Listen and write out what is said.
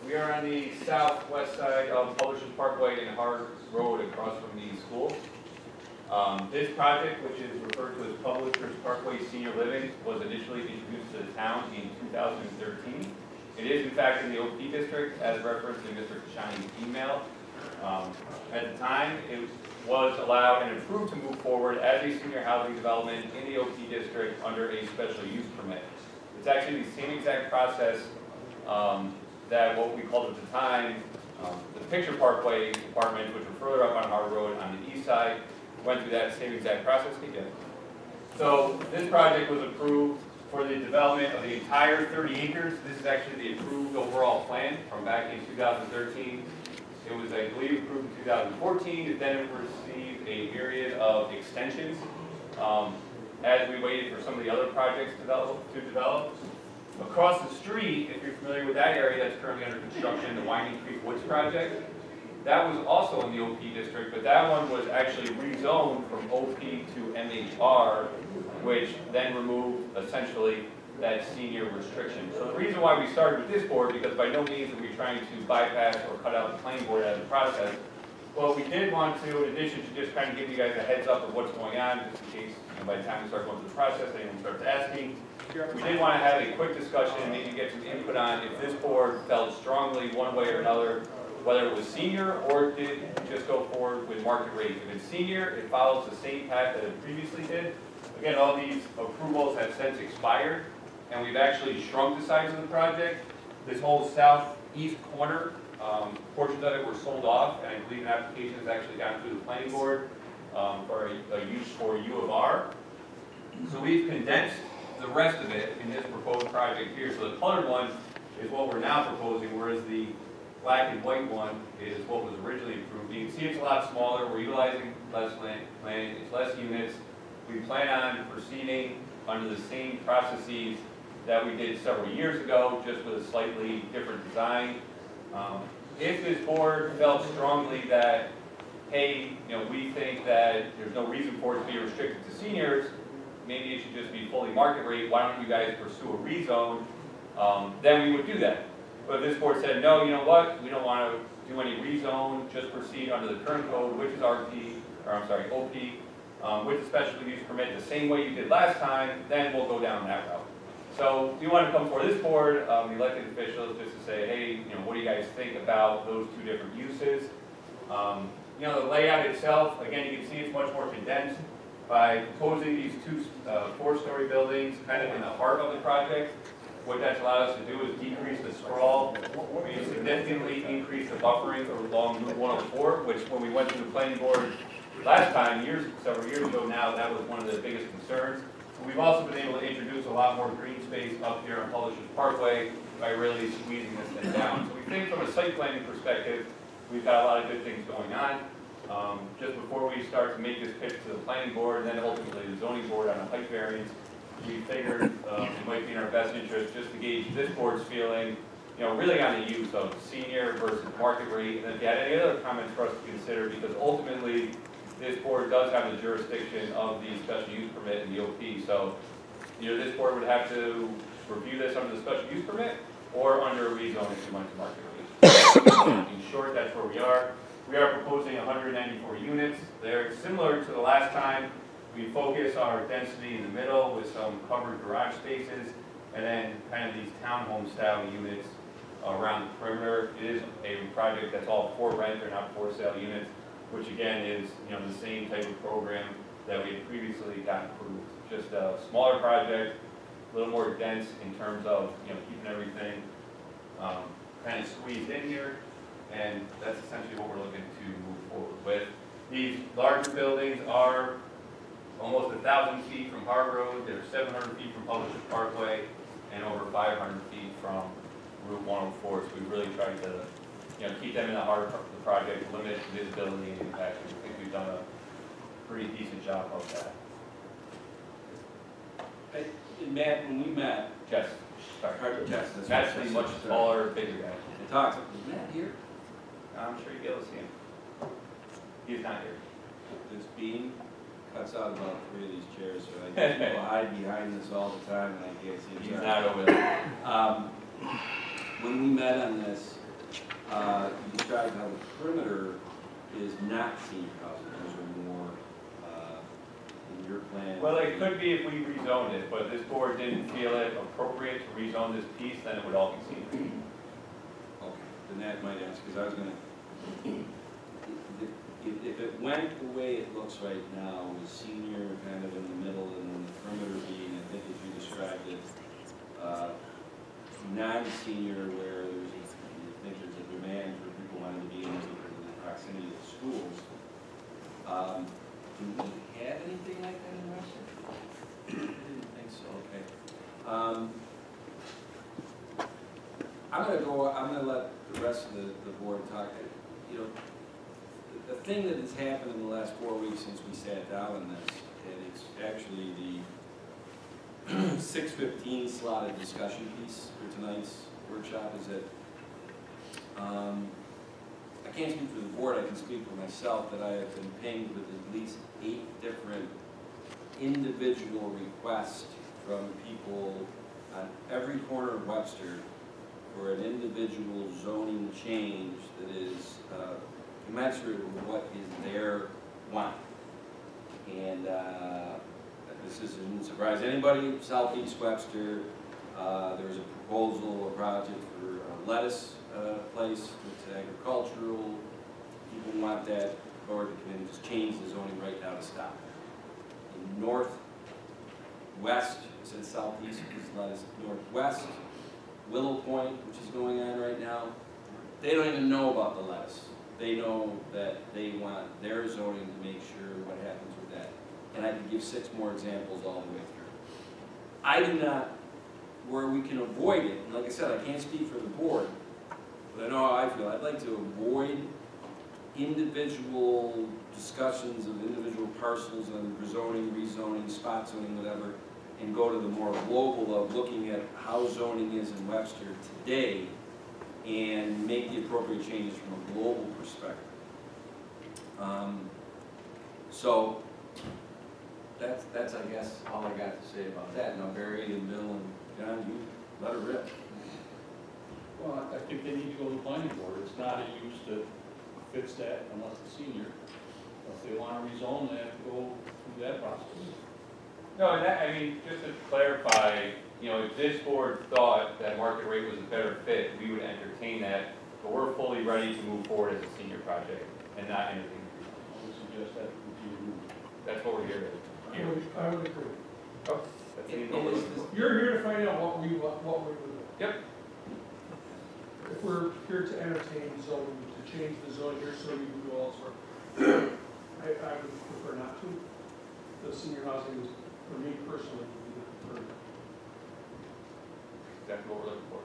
We are on the southwest side of Publishers Parkway and Hard Road across from the school. This project, which is referred to as Publishers Parkway Senior Living, was initially introduced to the town in 2013. It is in fact in the OP district, as referenced in Mr. Kashani's email. At the time, it was allowed and approved to move forward as a senior housing development in the OP district under a special use permit. It's actually the same exact process that what we called at the time the Picture Parkway apartments, which were further up on Hard Road on the east side, went through that same exact process again. So this project was approved for the development of the entire 30 acres. This is actually the approved overall plan from back in 2013. It was, I believe, approved in 2014, and then it received a myriad of extensions as we waited for some of the other projects to develop. Across the street, if you're familiar with that area that's currently under construction, the Winding Creek Woods project, that was also in the OP district, but that one was actually rezoned from OP to MHR, which then removed essentially that senior restriction. So the reason why we started with this board, because by no means are we trying to bypass or cut out the planning board out of the process, but we did want to, in addition to just kind of give you guys a heads up of what's going on, just in case by the time we start going through the process, anyone starts asking, we did want to have a quick discussion and maybe get some input on if this board felt strongly one way or another, whether it was senior or did just go forward with market rate. If it's senior, it follows the same path that it previously did. Again, all these approvals have since expired, and we've actually shrunk the size of the project. This whole southeast corner, portions of it were sold off, and I believe an application has actually gone through the planning board for a use for U of R. So we've condensed the rest of it in this proposed project here. So the colored one is what we're now proposing, whereas the black and white one is what was originally approved. You can see it's a lot smaller. We're utilizing less land, it's less units. We plan on proceeding under the same processes that we did several years ago, just with a slightly different design. If this board felt strongly that, hey, we think that there's no reason for it to be restricted to seniors, maybe it should just be fully market rate, why don't you guys pursue a rezone, then we would do that. But if this board said, no, you know what, we don't want to do any rezone, just proceed under the current code, which is OP, with the special use permit the same way you did last time, then we'll go down that route. So we want to come before this board, the elected officials, just to say, hey, what do you guys think about those two different uses? The layout itself, again, you can see it's much more condensed by proposing these two four-story buildings kind of in the heart of the project. What that's allowed us to do is decrease the sprawl. We significantly increased the buffering along Route 104, which when we went to the planning board last time, several years ago now, that was one of the biggest concerns. We've also been able to introduce a lot more green space up here on Publishers Parkway by really squeezing this thing down. So we think from a site planning perspective, we've got a lot of good things going on. Just before we start to make this pitch to the planning board and then ultimately the zoning board on a height variance, we figured it might be in our best interest just to gauge this board's feeling, really on the use of senior versus market rate, and then if you had any other comments for us to consider, because ultimately this board does have the jurisdiction of the special use permit and the OP. So this board would have to review this under the special use permit or under a rezone if you went to market rate. In short, that's where we are. We are proposing 194 units. They're similar to the last time. We focus our density in the middle with some covered garage spaces, and then kind of these townhome style units around the perimeter. It is a project that's all for rent, they're not for sale units, which again is the same type of program that we had previously gotten approved. Just a smaller project, a little more dense in terms of keeping everything kind of squeezed in here, and that's essentially what we're looking to move forward with. These larger buildings are almost 1,000 feet from Hard Road, they're 700 feet from Publishers Parkway, and over 500 feet from Route 104. So we really tried to keep them in the heart of the project, limit visibility and impact. I think we've done a pretty decent job of that. Hey, Matt, when we met, Jess, sorry. Jess, That's actually much taller, bigger guy. And talked. Is Matt here? I'm sure you'll be able to see him. He's not here. This beam cuts out about 3 of these chairs, so I people hide behind this all the time, and I can't see him. He's not over there. When we met on this, you described how the perimeter is not senior housing, those are more, in your plan. Well, it could be if we rezoned it, but this board didn't feel it appropriate to rezone this piece, then it would all be senior. Okay, then that might answer, because I was gonna, if it went the way it looks right now, with senior kind of in the middle and then the perimeter being, I think as you described it, non-senior where there's, you think there's a demand for people wanting to be in because of the proximity to schools. Do we have anything like that in Webster? I didn't think so, okay. I'm gonna let the rest of the board talk. You know, the thing that has happened in the last 4 weeks since we sat down on this, and it's actually the 6:15 slotted discussion piece for tonight's workshop, is that I can't speak for the board, I can speak for myself, that I have been pinged with at least 8 different individual requests from people on every corner of Webster for an individual zoning change that is commensurate with what is their want. And this isn't surprise anybody, Southeast Webster, there's a proposal, a project for a lettuce place, it's agricultural, people want that, or to come in and just change the zoning right now to stop. In northwest, it says southeast, because lettuce, northwest, Willow Point, which is going on right now, they don't even know about the lettuce. They know that they want their zoning to make sure what happens with that. And I could give 6 more examples all the way through. I do not, where we can avoid it, and like I said, I can't speak for the board, but I know how I feel. I'd like to avoid individual discussions of individual parcels and zoning, rezoning, spot zoning, whatever, and go to the more global of looking at how zoning is in Webster today and make the appropriate changes from a global perspective. So that's I guess all I got to say about that. Now Barry and Bill and John, you let it rip. Well, I think they need to go to the planning board. It's not a use that fits that unless it's senior. If they want to rezone, they have to go through that process. No, and that, I mean, just to clarify, you know, if this board thought that market rate was a better fit, we would entertain that, but we're fully ready to move forward as a senior project and not anything. I would suggest that would be removed. That's what we're here to. I would agree. Oh, that's the You're here to find out what we would do. Yep. If we're here to entertain zoning, to change the zone here so you can go elsewhere, I would prefer not to. The senior housing is, for me personally, would be the preferred. Exactly what we're looking for.